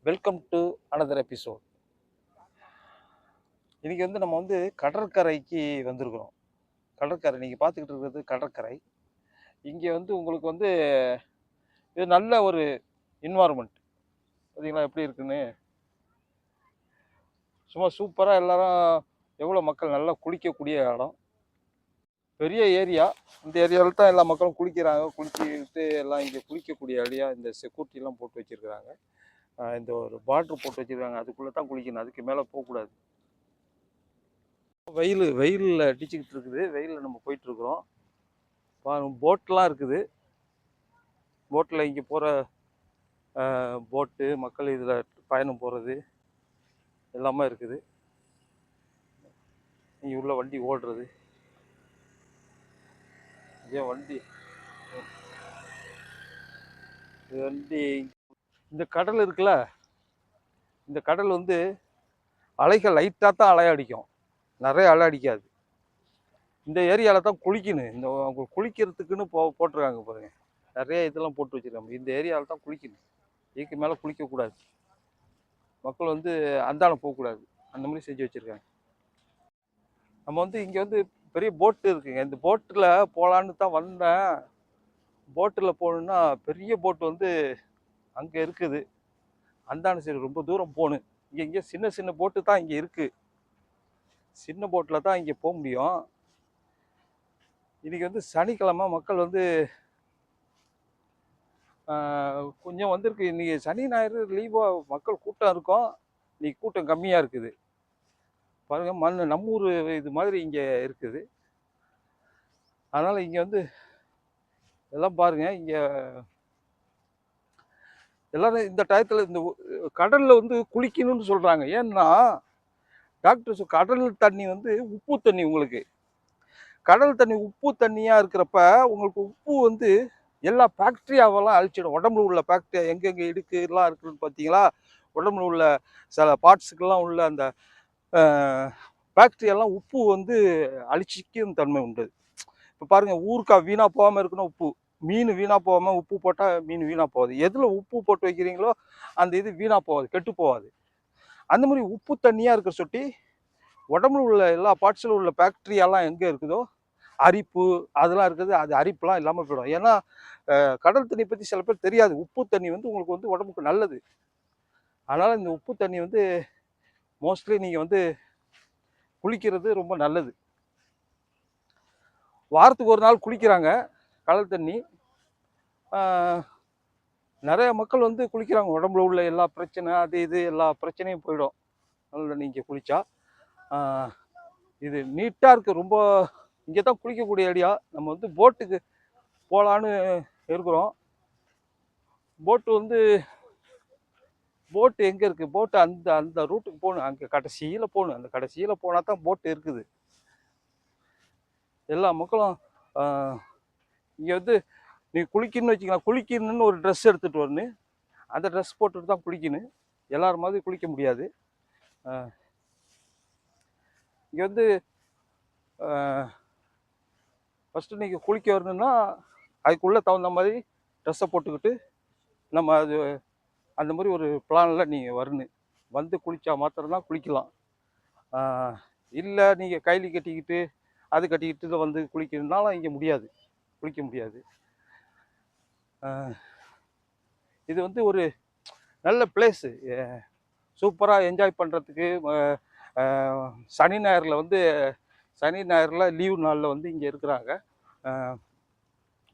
Welcome to another episode. இன்னைக்கு நம்ம கடற்கரைக்கு வந்திருக்கிறோம். கடற்கரை நீங்கள் பார்த்துக்கிட்டு இருக்கிறது கடற்கரை. இங்கே உங்களுக்கு இது நல்ல ஒரு என்வாரன்மெண்ட். பார்த்தீங்களா எப்படி இருக்குன்னு. சும்மா சூப்பராக எல்லாரும் எவ்வளோ மக்கள் நல்லா குளிக்கக்கூடிய இடம். பெரிய ஏரியா. இந்த ஏரியாவில் தான் எல்லா மக்களும் குளிக்கிறாங்க. குளிச்சுட்டு எல்லாம் இங்கே குளிக்கக்கூடிய ஏரியா. இந்த செக்யூரிட்டிலாம் போட்டு வச்சுருக்கிறாங்க. இந்த ஒரு பார்டர் போட்டு வச்சுருக்காங்க. அதுக்குள்ளே தான் குளிக்கணும், அதுக்கு மேலே போகக்கூடாது. வெயிலில் அடிச்சுக்கிட்டு இருக்குது. வெயிலில் நம்ம போயிட்டுருக்குறோம். போட்லாம் இருக்குது. போட்டில் இங்கே போகிற போட்டு மக்கள் இதில் பயணம் போகிறது எல்லாமே இருக்குது. இங்கே உள்ள வண்டி ஓடுறது. ஏன் வண்டி இந்த கடல் இருக்குல்ல, இந்த கடல் அலைகள் லைட்டாக தான் அலையடிக்கும், நிறைய அலை அடிக்காது. இந்த ஏரியாவில் தான் குளிக்கணும். இந்த குளிக்கிறதுக்குன்னு போட்டிருக்காங்க பாருங்க. நிறைய இதெல்லாம் போட்டு வச்சுருக்காங்க. இந்த ஏரியாவில் தான் குளிக்கணும், இதுக்கு மேலே குளிக்கக்கூடாது. மக்கள் அந்தாண்ட போகக்கூடாது, அந்த மாதிரி செஞ்சு வச்சுருக்காங்க. நம்ம இங்கே பெரிய போட்டு இருக்குங்க. இந்த போட்டில் போகலான்னு தான் வந்தேன். போட்டில் போகணுன்னா பெரிய போட்டு அங்கே இருக்குது. அந்தாண்ட சரி ரொம்ப தூரம் போகணும். இங்கே சின்ன சின்ன போட்டு தான் இங்கே இருக்குது. சின்ன போட்டில் தான் இங்கே போக முடியும். இன்றைக்கி சனிக்கிழமை மக்கள் கொஞ்சம் வந்திருக்கு. இன்றைக்கி சனி ஞாயிறு லீவாக மக்கள் கூட்டம் இருக்கும். இன்றைக்கி கூட்டம் கம்மியாக இருக்குது பாருங்கள். நம்ம ஊர் இது மாதிரி இங்கே இருக்குது. அதனால் இங்கே எல்லாம் பாருங்கள். இங்கே எல்லோரும் இந்த டயத்தில் இந்த கடலில் குளிக்கணும்னு சொல்கிறாங்க. ஏன்னா டாக்டர்ஸ் கடல் தண்ணி உப்பு தண்ணி. உங்களுக்கு கடல் தண்ணி உப்பு தண்ணியாக இருக்கிறப்ப உங்களுக்கு உப்பு எல்லா பாக்டீரியாவெல்லாம் அழிச்சிடும். உடம்புல உள்ள பாக்டீரியா எங்கெங்கே இடுக்குலாம் இருக்குதுன்னு பார்த்தீங்களா, உடம்புல உள்ள சில பார்ட்ஸுக்கெல்லாம் உள்ள அந்த பாக்டீரியாலாம் உப்பு அழிச்சிக்கும் தன்மை உண்டு. இப்போ பாருங்கள், ஊறுக்காய் வீணாக போகாமல் இருக்கணும் உப்பு. மீன் வீணாக போகாமல் உப்பு போட்டால் மீன் வீணாக போகாது. எதில் உப்பு போட்டு வைக்கிறீங்களோ அந்த இது வீணாக போகாது, கெட்டு போகாது. அந்த மாதிரி உப்பு தண்ணியாக இருக்கிற சொட்டி உடம்புல உள்ள எல்லா பார்ட்ஸில் உள்ள பாக்டீரியாலாம் எங்கே இருக்குதோ, அரிப்பு அதெல்லாம் இருக்குது, அது அரிப்புலாம் இல்லாமல் போயிடும். ஏன்னா கடல் தண்ணி பற்றி சில பேர் தெரியாது. உப்பு தண்ணி உங்களுக்கு உடம்புக்கு நல்லது. அதனால் இந்த உப்பு தண்ணி மோஸ்ட்லி நீங்கள் குளிக்கிறது ரொம்ப நல்லது. வாரத்துக்கு ஒரு நாள் குளிக்கிறாங்க கடல் தண்ணி. நிறைய மக்கள் குளிக்கிறாங்க. உடம்புல உள்ள எல்லா பிரச்சனை அது இது எல்லா பிரச்சனையும் போயிடும் கடல் தண்ணி இங்கே குளித்தா. இது நீட்டாக இருக்குது ரொம்ப. இங்கே தான் குளிக்கக்கூடிய ஏரியா. நம்ம போட்டுக்கு போகலான்னு இருக்கிறோம். போட்டு எங்கே இருக்குது? போட்டு அந்த அந்த ரூட்டுக்கு போகணும். அங்கே கடைசியில் போகணும். அந்த கடைசியில் போனால் தான் போட்டு இருக்குது. எல்லா மக்களும் இங்கே நீ குளிக்கணும்னு வச்சுக்கலாம். குளிக்கணும்னு ஒரு ட்ரெஸ் எடுத்துகிட்டு வரணும். அந்த ட்ரெஸ் போட்டுட்டு தான் குளிக்கணும். எல்லாரும் மாதிரி குளிக்க முடியாது. இங்கே ஃபஸ்ட்டு நீங்கள் குளிக்க வரணுன்னா அதுக்குள்ளே தகுந்த மாதிரி ட்ரெஸ்ஸை போட்டுக்கிட்டு நம்ம அது அந்த மாதிரி ஒரு பிளானில் நீங்கள் வரணும். குளித்தா மாத்திரம்தான் குளிக்கலாம். இல்லை நீங்கள் கைலி கட்டிக்கிட்டு அது கட்டிக்கிட்டு குளிக்கணுன்னாலும் இங்கே முடியாது, குளிக்க முடியாது. இது ஒரு நல்ல பிளேஸு. சூப்பராக என்ஜாய் பண்ணுறதுக்கு. சனி ஞாயிறில் லீவு நாளில் இங்கே இருக்கிறாங்க.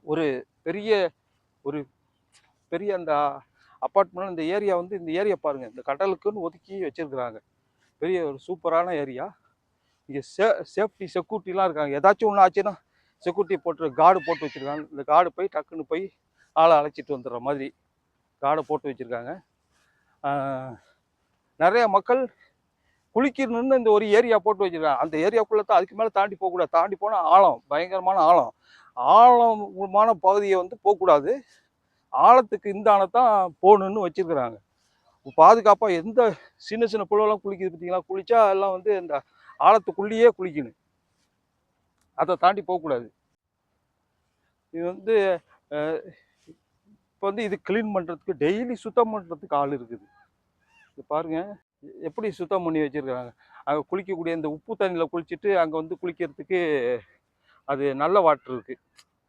ஒரு பெரிய அந்த அப்பார்ட்மெண்ட் இந்த ஏரியா இந்த ஏரியா பாருங்கள். இந்த கடலுக்குன்னு ஒதுக்கி வச்சுருக்குறாங்க. பெரிய ஒரு சூப்பரான ஏரியா. இங்கே சேஃப்டி செக்யூரிட்டிலாம் இருக்காங்க. ஏதாச்சும் ஒன்று ஆச்சுன்னா செக்யூரிட்டி கார்டு போட்டு வச்சுருக்காங்க. இந்த கார்டு போய் டக்குன்னு போய் ஆளை அழைச்சிட்டு வந்துடுற மாதிரி கார்டை போட்டு வச்சுருக்காங்க. நிறைய மக்கள் குளிக்கணும்னு இந்த ஒரு ஏரியா போட்டு வச்சுருக்காங்க. அந்த ஏரியாக்குள்ளே தான், அதுக்கு மேலே தாண்டி போகக்கூடாது. தாண்டி போனால் ஆழம், பயங்கரமான ஆழமான பகுதியை போகக்கூடாது. ஆழத்துக்கு இந்தானத்தான் போகணுன்னு வச்சுருக்குறாங்க. பாதுகாப்பாக எந்த சின்ன சின்ன புழுவெல்லாம் குளிக்குது பார்த்தீங்களா, குளித்தா எல்லாம் இந்த ஆழத்துக்குள்ளேயே குளிக்கணும். அதை தாண்டி போகக்கூடாது. இது இப்போ இது க்ளீன் பண்ணுறதுக்கு, டெய்லி சுத்தம் பண்ணுறதுக்கு ஆள் இருக்குது. இது பாருங்க எப்படி சுத்தம் பண்ணி வச்சிருக்காங்க. அங்கே குளிக்கக்கூடிய இந்த உப்பு தண்ணியில் குளிச்சுட்டு அங்கே வந்து குளிக்கிறதுக்கு அது நல்ல வாட்டர் இருக்குது.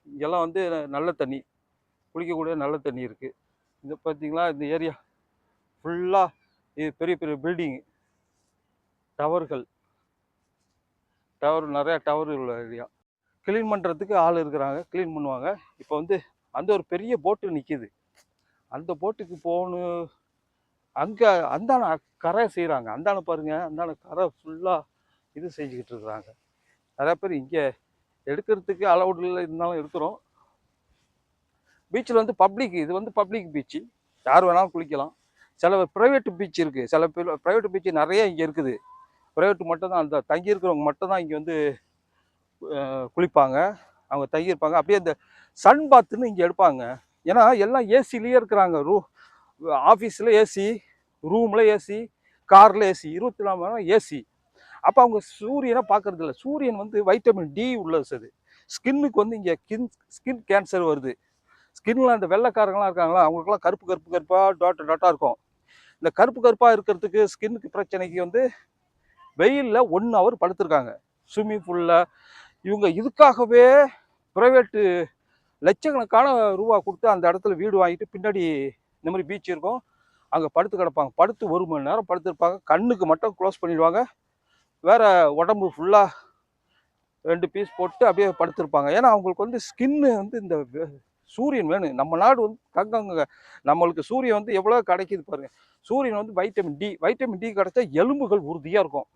இங்கெல்லாம் வந்து நல்ல தண்ணி, குளிக்கக்கூடிய நல்ல தண்ணி இருக்குது. இது பார்த்தீங்களா, இந்த ஏரியா ஃபுல்லாக இது பெரிய பெரிய பில்டிங், டவர் நிறையா டவர் உள்ள ஏரியா. க்ளீன் பண்ணுறதுக்கு ஆள் இருக்கிறாங்க, க்ளீன் பண்ணுவாங்க. இப்போ வந்து அந்த ஒரு பெரிய போட்டு நிற்கிது, அந்த போட்டுக்கு போகணும். அங்கே அந்தான கரை செய்கிறாங்க, அந்தான பாருங்க, அந்தான கரை ஃபுல்லாக இது செஞ்சுக்கிட்டு இருக்கிறாங்க. நிறையா பேர் இங்கே எடுக்கிறதுக்கு அலவுடில் இருந்தாலும் எடுக்கிறோம். பீச்சில் வந்து பப்ளிக், இது வந்து பப்ளிக் பீச்சு, யார் வேணாலும் குளிக்கலாம். சில ப்ரைவேட் பீச் இருக்குது, சில பேர் ப்ரைவேட் பீச்சு நிறைய இங்கே இருக்குது. ப்ரைவேட்டு மட்டும் தான், அந்த தங்கியிருக்கிறவங்க மட்டும் தான் இங்கே வந்து குளிப்பாங்க, அவங்க தங்கியிருப்பாங்க. அப்படியே இந்த சன் பாத்துன்னு இங்கே எடுப்பாங்க. ஏன்னா எல்லாம் ஏசிலேயே இருக்கிறாங்க. ஆஃபீஸில் ஏசி, ரூமில் ஏசி, காரில் ஏசி, 24 மணி நேரம் ஏசி. அப்போ அவங்க சூரியனை பார்க்கறது இல்லை. சூரியன் வந்து வைட்டமின் டி உள்ளது. ஸ்கின்னுக்கு வந்து இங்கே ஸ்கின் கேன்சர் வருது. ஸ்கின்ல அந்த வெள்ளைக்காரங்களாம் இருக்காங்களா, அவங்களுக்குலாம் கருப்பாக டாட்டாக இருக்கும். இந்த கருப்பாக இருக்கிறதுக்கு ஸ்கின்னுக்கு பிரச்சனைக்கு வந்து வெயிலில் 1 ஹவர் படுத்துருக்காங்க ஸ்விம்மிங் பூலில். இவங்க இதுக்காகவே ப்ரைவேட்டு லட்சக்கணக்கான ரூபா கொடுத்து அந்த இடத்துல வீடு வாங்கிட்டு பின்னாடி இந்த மாதிரி பீச் இருக்கும், அங்கே படுத்து கிடப்பாங்க. படுத்து 1 மணி நேரம் படுத்துருப்பாங்க. கண்ணுக்கு மட்டும் க்ளோஸ் பண்ணிடுவாங்க, வேறு உடம்பு ஃபுல்லாக 2 பீஸ் போட்டு அப்படியே படுத்துருப்பாங்க. ஏன்னா அவங்களுக்கு வந்து ஸ்கின்னு வந்து இந்த சூரியன் வேணும். நம்ம நாடு வந்து தங்கங்க, நம்மளுக்கு சூரியன் வந்து எவ்வளோ கிடைக்கிது பாருங்கள். சூரியன் வந்து வைட்டமின் டி கிடைச்சா எலும்புகள் உறுதியாக இருக்கும்.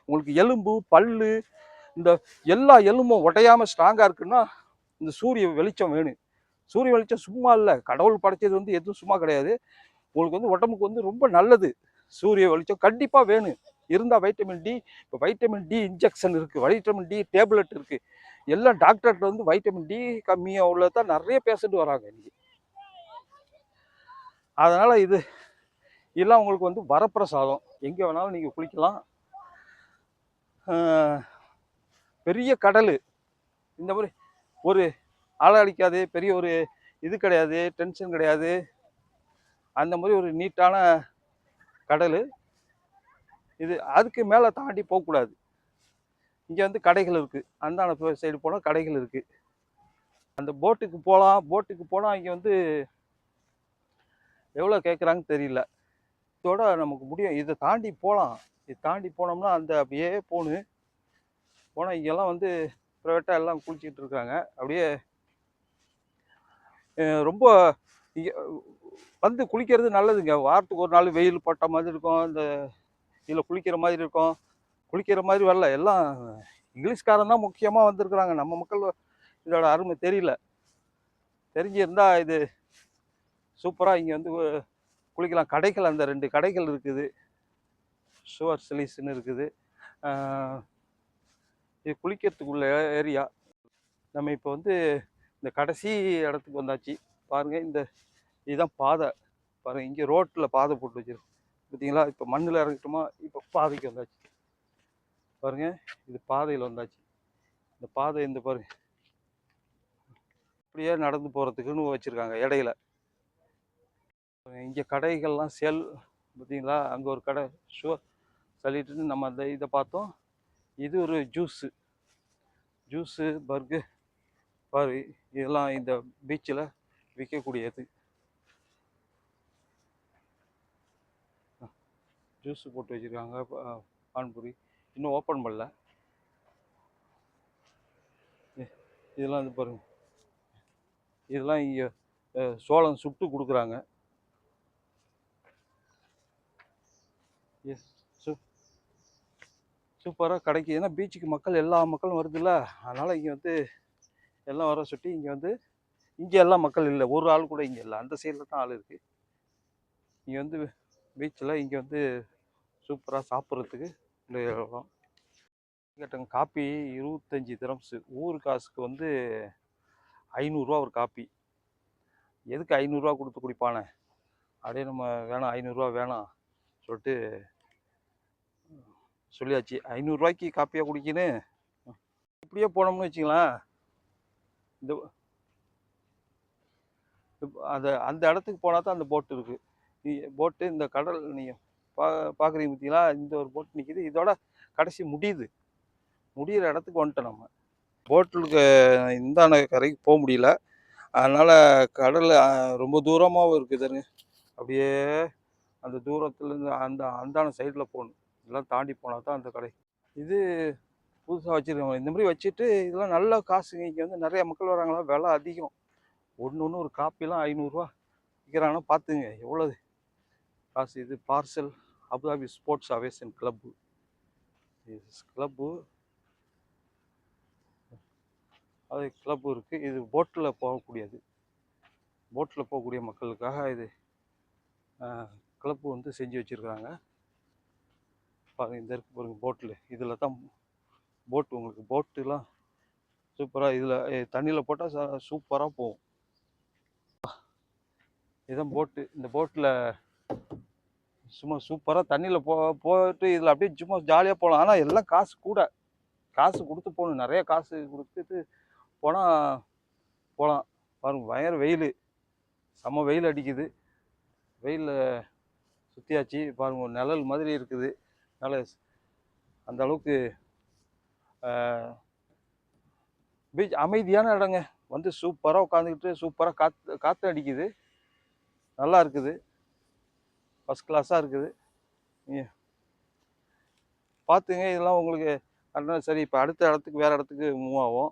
உங்களுக்கு எலும்பு, பல்லு, இந்த எல்லா எலும்பும் உடையாமல் ஸ்ட்ராங்காக இருக்குன்னா இந்த சூரிய வெளிச்சம் வேணும். சூரிய வெளிச்சம் சும்மா இல்லை, கடவுள் படைச்சது வந்து எதுவும் சும்மா கிடையாது. உங்களுக்கு வந்து உடம்புக்கு வந்து ரொம்ப நல்லது. சூரிய வெளிச்சம் கண்டிப்பாக வேணும். இருந்தால் வைட்டமின் டி, இப்போ வைட்டமின் டி இன்ஜெக்ஷன் இருக்குது, வைட்டமின் டி டேப்லெட் இருக்குது. எல்லாம் டாக்டர்கிட்ட வந்து வைட்டமின் டி கம்மியாக உள்ளதான் நிறைய பேஷண்ட் வராங்க இன்னைக்கு. அதனால் இதெல்லாம் உங்களுக்கு வந்து வரப்பிரசாதம். எங்கே வேணாலும் நீங்கள் குளிக்கலாம். பெரிய கடல், இந்த மாதிரி ஒரு அலை அடிக்காது, பெரிய ஒரு இது கிடையாது, டென்ஷன் கிடையாது. அந்த மாதிரி ஒரு நீட்டான கடல் இது. அதுக்கு மேலே தாண்டி போகக்கூடாது. இங்கே வந்து கடைகள் இருக்குது, அந்த சைடு போனால் கடைகள் இருக்குது. அந்த போட்டுக்கு போனால் இங்கே வந்து எவ்வளோ கேட்குறாங்கன்னு தெரியல. இதோட நமக்கு முடியும். இதை தாண்டி போகலாம். இதை தாண்டி போனோம்னா அந்த அப்படியே போனால் இங்கெல்லாம் வந்து ப்ரைவேட்டாக எல்லாம் குளிச்சுக்கிட்டு இருக்காங்க. அப்படியே ரொம்ப இங்கே வந்து குளிக்கிறது நல்லதுங்க. வாரத்துக்கு ஒரு நாள் வெயில் பட்ட மாதிரி இருக்கும், இந்த இதில் குளிக்கிற மாதிரி இருக்கும். குளிக்கிற மாதிரி வரல, எல்லாம் இங்கிலீஷ்காரன் தான் முக்கியமாக வந்திருக்கிறாங்க. நம்ம மக்கள் இதோட அருமை தெரியல. தெரிஞ்சிருந்தால் இது சூப்பராக இங்கே வந்து குளிக்கலாம். கடைகள் அந்த 2 கடைகள் இருக்குது, ஷுவர் சிலிஸ்ன்னு இருக்குது. இது குளிக்கிறதுக்குள்ள ஏரியா. நம்ம இப்போ வந்து இந்த கடைசி இடத்துக்கு வந்தாச்சு பாருங்கள். இதுதான் பாதை பாருங்கள். இங்கே ரோட்டில் பாதை போட்டு வச்சிருக்கு பார்த்தீங்களா. இப்போ மண்ணில் இறங்கிட்டோமா, இப்போ பாதைக்கு வந்தாச்சு பாருங்கள். இது பாதையில் வந்தாச்சு. இந்த பாதை இந்த பாருங்க, இப்படியே நடந்து போகிறதுக்குன்னு வச்சுருக்காங்க இடையில. இங்கே கடைகள்லாம் சேல் பார்த்தீங்களா. அங்கே ஒரு கடை ஷுவர் சொல்லிட்டு நம்ம அந்த இதை பார்த்தோம். இது ஒரு ஜூஸு பர்கர் பாரு, இதெல்லாம் இந்த பீச்சில் விற்கக்கூடியது. ஜூஸு போட்டு வச்சுருக்காங்க. பான்பூரி இன்னும் ஓப்பன் பண்ணல. இதெல்லாம் இது பாருங்கள், இதெல்லாம் இங்கே சோளம் சுட்டு கொடுக்குறாங்க. சூப்பராக கிடைக்கும். ஏன்னா பீச்சுக்கு மக்கள் எல்லா மக்களும் வருதுல்ல, அதனால் இங்கே வந்து எல்லாம் வர சுட்டி இங்கே வந்து இங்கே எல்லாம் மக்கள் இல்லை, ஒரு ஆள் கூட இங்கே இல்லை. அந்த சைடில் தான் ஆள் இருக்குது. இங்கே வந்து பீச்சில் இங்கே வந்து சூப்பராக சாப்பிட்றதுக்கு இந்த இடம். கேட்டாங்க காப்பி 25 திரம்ஸு, ஊர் காசுக்கு வந்து 500 ரூபா ஒரு காப்பி. எதுக்கு 500 ரூபா கொடுத்து குடிப்பானே, அப்படியே நம்ம வேணாம் 500 ரூபா வேணாம் சொல்லிட்டு சொல்லியாச்சு. 500 ரூபாய்க்கு காப்பியாக குடிக்கணும். இப்படியே போனோம்னு வச்சுங்களேன், இந்த அந்த இடத்துக்கு போனால் தான் அந்த போட்டு இருக்குது. போட்டு இந்த கடல் நீங்கள் பார்க்குறீங்க பார்த்தீங்களா, இந்த ஒரு போட் நிற்கிது. இதோட கடைசி முடியிற இடத்துக்கு வந்துட்டோம் நம்ம. போட்டுக்கு இந்தாண்ட கரைக்கு போக முடியல. அதனால் கடல் ரொம்ப தூரமாகவும் இருக்குதுங்க. அப்படியே அந்த தூரத்துலேருந்து அந்தான சைடில் போகணும். இதெல்லாம் தாண்டி போனால் தான் அந்த கடை. இது புதுசாக வச்சுருக்காங்க. இந்த மாதிரி வச்சுட்டு இதெல்லாம் நல்ல காசுங்க. இங்கே வந்து நிறைய மக்கள் வராங்களா, விலை அதிகம். ஒன்று ஒரு காப்பிலாம் 500 விற்கிறாங்கன்னா பார்த்துங்க எவ்வளோ காசு. இது பார்சல் அபுதாபி ஸ்போர்ட்ஸ் அவேசன் கிளப்பு. அது கிளப்பு இருக்குது. இது போட்டில் போகக்கூடிய மக்களுக்காக இது கிளப்பு வந்து செஞ்சு வச்சுருக்காங்க. பாருங்க, இந்த இருக்கு பாருங்க போட்டில். இதில் தான் போட்டு உங்களுக்கு போட்டுலாம் சூப்பராக இதில் தண்ணியில் போட்டால் சூப்பராக போகும். இதுதான் போட்டு. இந்த போட்டில் சும்மா சூப்பராக தண்ணியில் போட்டு இதில் அப்படியே சும்மா ஜாலியாக போகலாம். ஆனால் எல்லாம் காசு கொடுத்து போகணும். நிறைய காசு கொடுத்துட்டு போகலாம். பாருங்க, பயங்கர வெயில், செம்ம வெயில் அடிக்குது. வெயிலில் சுற்றியாச்சு. பாருங்க, ஒரு நிழல் மாதிரி இருக்குது. அதனால் அந்த அளவுக்கு பீச் அமைதியான இடங்க. வந்து சூப்பராக உட்காந்துக்கிட்டு சூப்பராக காற்று அடிக்குது. நல்லா இருக்குது. ஃபஸ்ட் கிளாஸாக இருக்குது. பார்த்துங்க, இதெல்லாம் உங்களுக்கு சரி. இப்போ அடுத்த இடத்துக்கு வேறு இடத்துக்கு மூவ் ஆகும்.